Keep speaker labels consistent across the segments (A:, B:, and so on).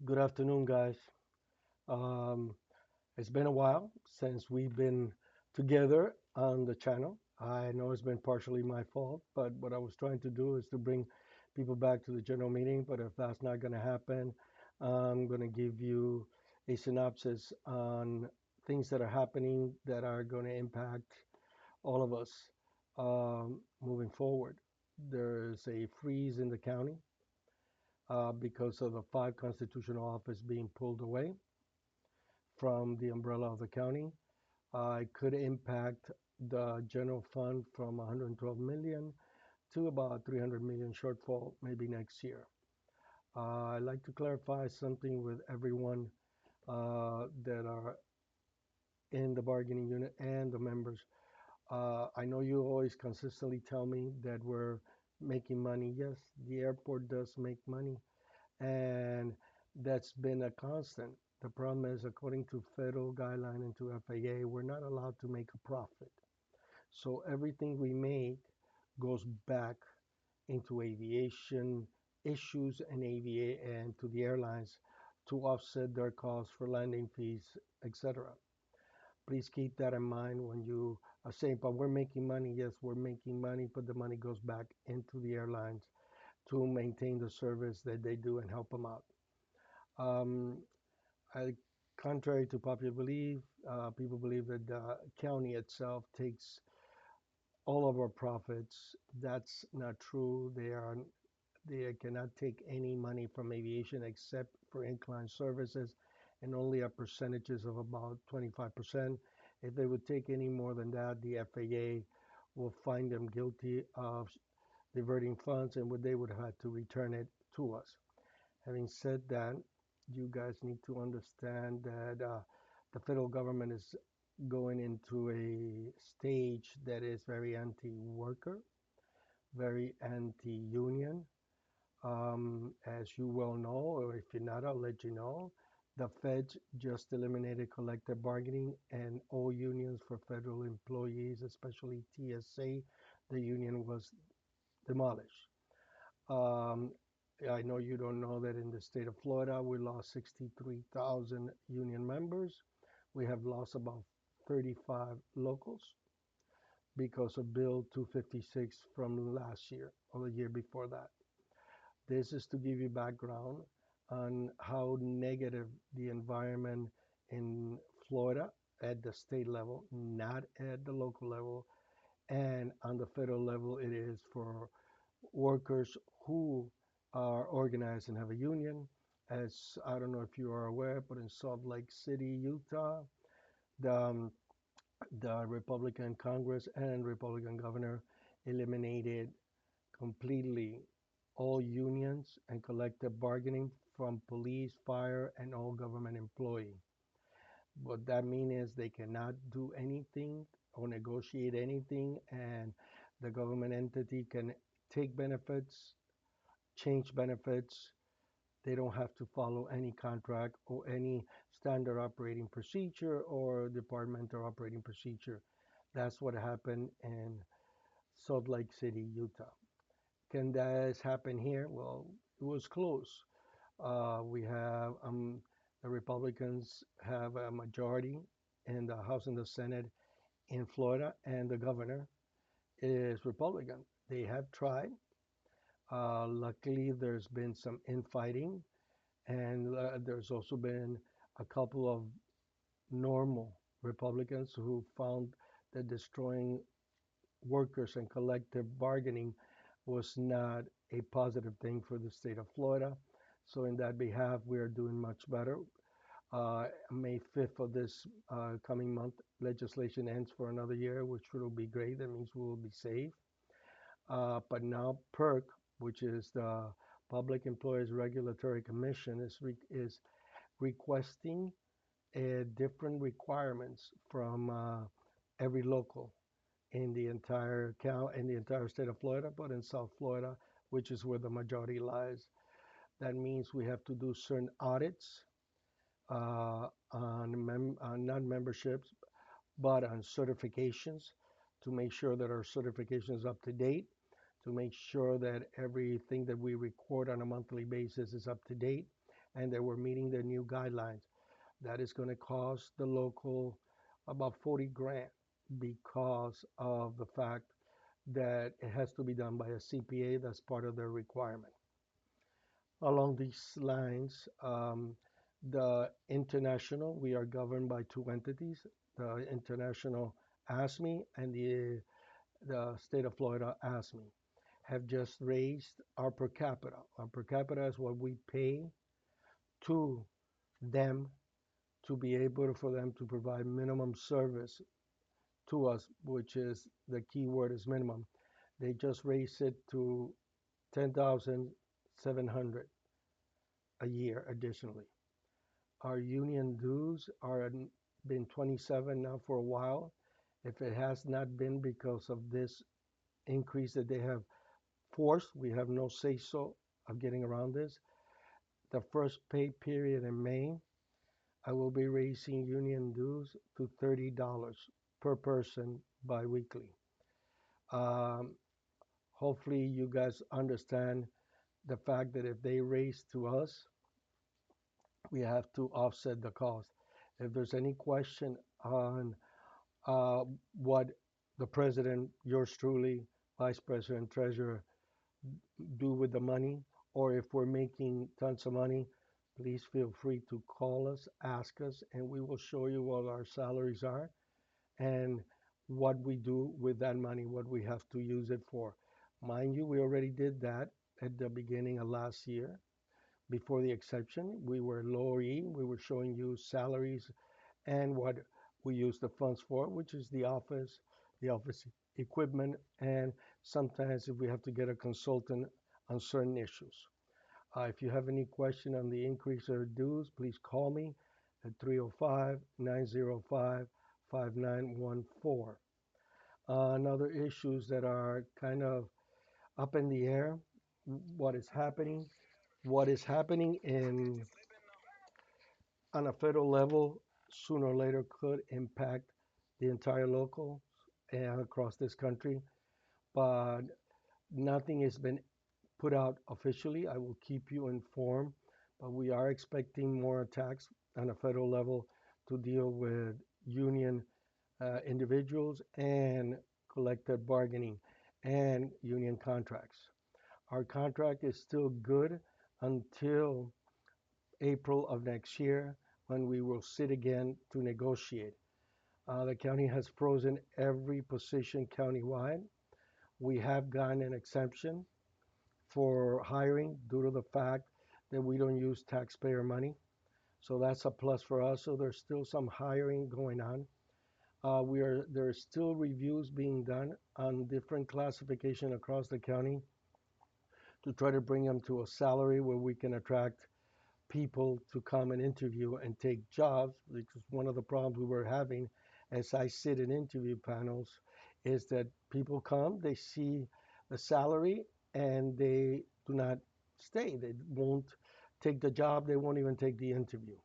A: Good afternoon, guys. Um, it's been a while since we've been together on the channel. I know it's been partially my fault, but what I was trying to do is to bring people back to the general meeting. But if that's not going to happen, I'm going to give you a synopsis on things that are happening that are going to impact all of us moving forward. There's a freeze in the county because of the five constitutional office being pulled away from the umbrella of the county. It could impact the general fund from 112 million to about 300 million shortfall maybe next year. I'd like to clarify something with everyone that are in the bargaining unit and the members. I know you always consistently tell me that we're making money. Yes, the airport does make money, and that's been a constant. The problem is, according to federal guideline and to FAA, we're not allowed to make a profit. So everything we make goes back into aviation issues and and to the airlines to offset their costs for landing fees, etc. Please keep that in mind when you are saying, but we're making money. Yes, we're making money, but the money goes back into the airlines to maintain the service that they do and help them out. Um, I, Contrary to popular belief, people believe that the county itself takes all of our profits. That's not true. They cannot take any money from aviation except for incline services, and only a percentages of about 25%. If they would take any more than that, the FAA will find them guilty of diverting funds, and they would have to return it to us. Having said that, you guys need to understand that the federal government is going into a stage that is very anti-worker, very anti-union. As you well know, or if you're not, I'll let you know, the feds just eliminated collective bargaining and all unions for federal employees, especially TSA. The union was demolished. Um, I know you don't know that in the state of Florida, we lost 63,000 union members. We have lost about 35 locals because of Bill 256 from last year or the year before that. This is to give you background on how negative the environment in Florida at the state level, not at the local level, and on the federal level, it is for workers who are organized and have a union. As I don't know if you are aware, but in Salt Lake City, Utah, the, um, the Republican Congress and Republican governor eliminated completely all unions and collective bargaining from police, fire, and all government employee. What that means is they cannot do anything or negotiate anything, and the government entity can take benefits, change benefits. They don't have to follow any contract or any standard operating procedure or departmental operating procedure. That's what happened in Salt Lake City, Utah. Can that happen here? Well, it was close. We have the Republicans have a majority in the House and the Senate in Florida, and the governor is Republican. They have tried. Luckily, there's been some infighting, and there's also been a couple of normal Republicans who found that destroying workers and collective bargaining was not a positive thing for the state of Florida. So, in that behalf, we are doing much better. May 5th of this coming month, legislation ends for another year, which will be great. That means we will be safe. But now PERC, which is the Public Employees Regulatory Commission, is requesting different requirements from every local in the entire in the entire state of Florida, but in South Florida, which is where the majority lies. That means we have to do certain audits on non-memberships, but on certifications to make sure that our certification is up to date, to make sure that everything that we record on a monthly basis is up to date, and they were meeting their new guidelines. That is going to cost the local about 40 grand because of the fact that it has to be done by a CPA. That's part of their requirement. Along these lines, the international, we are governed by two entities, the international ASME and the state of Florida ASME, have just raised our per capita. Our per capita is what we pay to them to be able for them to provide minimum service to us, which is the key word is minimum. They just raised it to 10,700 a year additionally. Our union dues are been 27 now for a while. If it has not been because of this increase that they have forced, we have no say so of getting around this. The first pay period in May, I will be raising union dues to $30 per person biweekly. Um, Hopefully, you guys understand the fact that if they raise to us, we have to offset the cost. If there's any question on uh, what the president, yours truly, vice president, treasurer, do with the money, or if we're making tons of money, please feel free to call us, ask us, and we will show you what our salaries are and what we do with that money, what we have to use it for. Mind you, we already did that at the beginning of last year. Before the exception, we were lower E. We were showing you salaries and what we use the funds for, which is the office equipment, and sometimes if we have to get a consultant on certain issues. If you have any question on the increase or dues, please call me at 305 905 5914. Another issues that are kind of up in the air, what is happening, what is happening in on a federal level sooner or later could impact the entire local and across this country, but nothing has been put out officially. I will keep you informed, but we are expecting more attacks on a federal level to deal with union individuals and collective bargaining and union contracts. Our contract is still good until April of next year when we will sit again to negotiate. The county has frozen every position countywide. We have gotten an exemption for hiring due to the fact that we don't use taxpayer money. So that's a plus for us. So there's still some hiring going on. There are still reviews being done on different classification across the county to try to bring them to a salary where we can attract people to come and interview and take jobs. Because one of the problems we were having as I sit in interview panels is that people come, they see the salary, and they do not stay. They won't take the job, they won't even take the interview.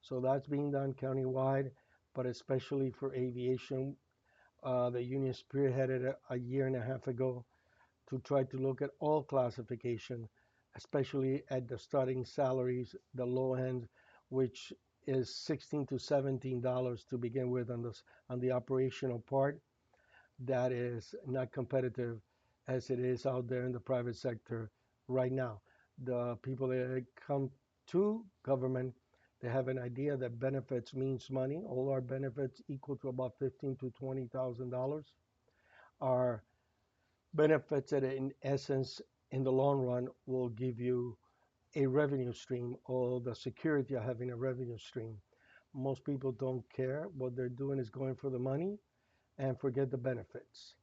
A: So that's being done countywide, but especially for aviation. The union spearheaded a year and a half ago to try to look at all classification, especially at the starting salaries, the low end, which is $16 to $17 to begin with on the operational part. That is not competitive as it is out there in the private sector right now. The people that come to government, they have an idea that benefits means money. All our benefits equal to about $15 to $20,000 are benefits that in essence in the long run will give you a revenue stream or the security of having a revenue stream. Most people don't care. What they're doing is going for the money and forget the benefits.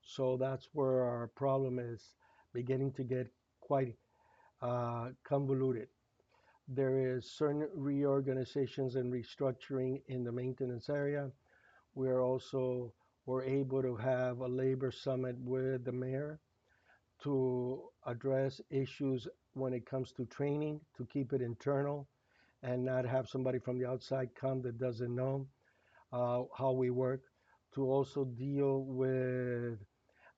A: So that's where our problem is beginning to get quite convoluted. There is certain reorganizations and restructuring in the maintenance area. We're also were able to have a labor summit with the mayor to address issues when it comes to training, to keep it internal and not have somebody from the outside come that doesn't know how we work, to also deal with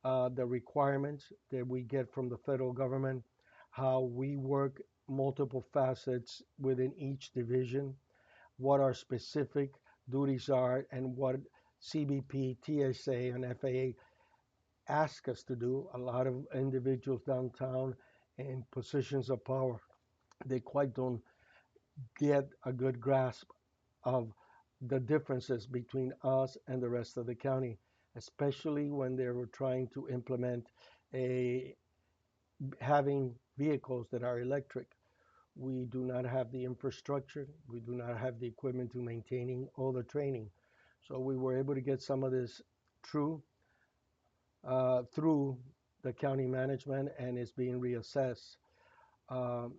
A: the requirements that we get from the federal government, how we work multiple facets within each division, what our specific duties are, and what CBP, TSA, and FAA ask us to do. A lot of individuals downtown in positions of power, they quite don't get a good grasp of the differences between us and the rest of the county, especially when they were trying to implement a having vehicles that are electric. We do not have the infrastructure. We do not have the equipment to maintaining all the training. So we were able to get some of this true through the county management, and it's being reassessed. Um,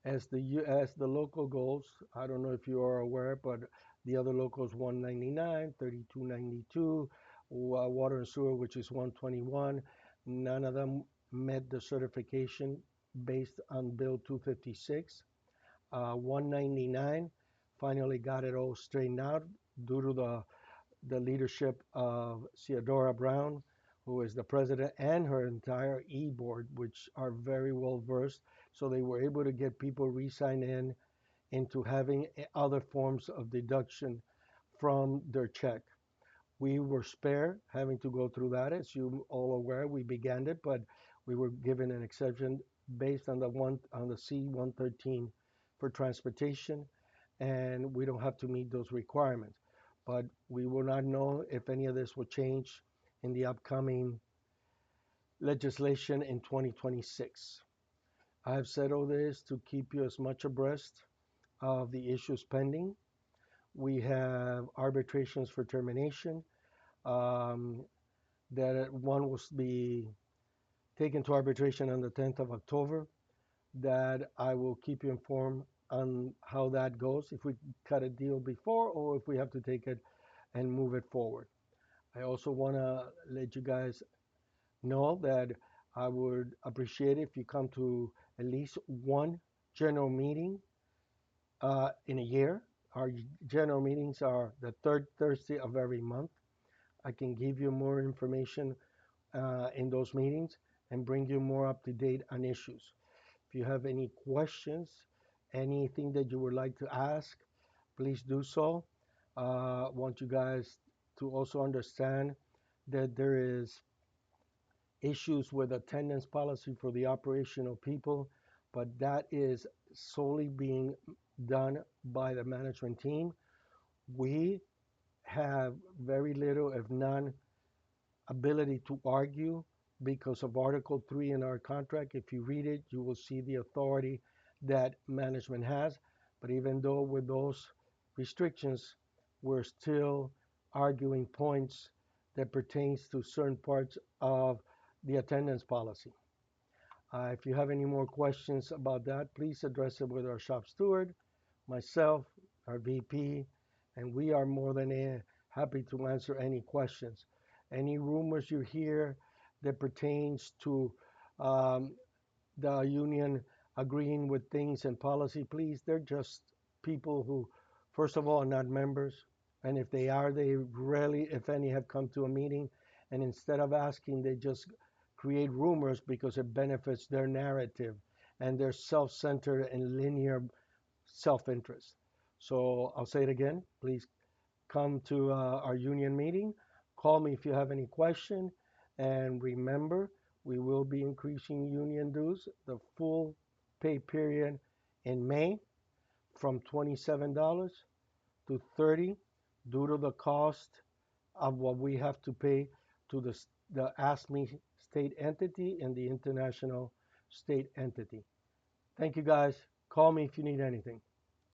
A: as the local goals, I don't know if you are aware, but the other locals 199, 3292, water and sewer, which is 121. None of them met the certification based on Bill 256. 199 finally got it all straightened out due to the leadership of Theodora Brown, who is the president, and her entire e-board, which are very well versed. So they were able to get people re-sign in into having other forms of deduction from their check. We were spared having to go through that. As you all aware, we began it, but we were given an exception based on the C-113 for transportation, and we don't have to meet those requirements. But we will not know if any of this will change in the upcoming legislation in 2026. I have said all this to keep you as much abreast of the issues pending. We have arbitrations for termination. Um, that one will be taken to arbitration on the 10th of October. That I will keep you informed on how that goes, if we cut a deal before or if we have to take it and move it forward. I also want to let you guys know that I would appreciate if you come to at least one general meeting in a year. Our general meetings are the third Thursday of every month. I can give you more information in those meetings and bring you more up to date on issues. If you have any questions, anything that you would like to ask, please do so. Want you guys to also understand that there is issues with attendance policy for the operational people, but that is solely being done by the management team. We have very little, if none, ability to argue because of Article 3 in our contract. If you read it, you will see the authority that management has. But even though with those restrictions, we're still arguing points that pertains to certain parts of the attendance policy. If you have any more questions about that, please address it with our shop steward, myself, our VP, and we are more than happy to answer any questions. Any rumors you hear that pertains to um, the union agreeing with things and policy, please, they're just people who, first of all, are not members. And if they are, they rarely, if any, have come to a meeting. And instead of asking, they just create rumors because it benefits their narrative and their self centered and linear self interest. So I'll say it again. Please come to our union meeting. Call me if you have any question. And remember, we will be increasing union dues, the full pay period in May from $27 to $30 due to the cost of what we have to pay to the ASME state entity and the international state entity. Thank you guys. Call me if you need anything.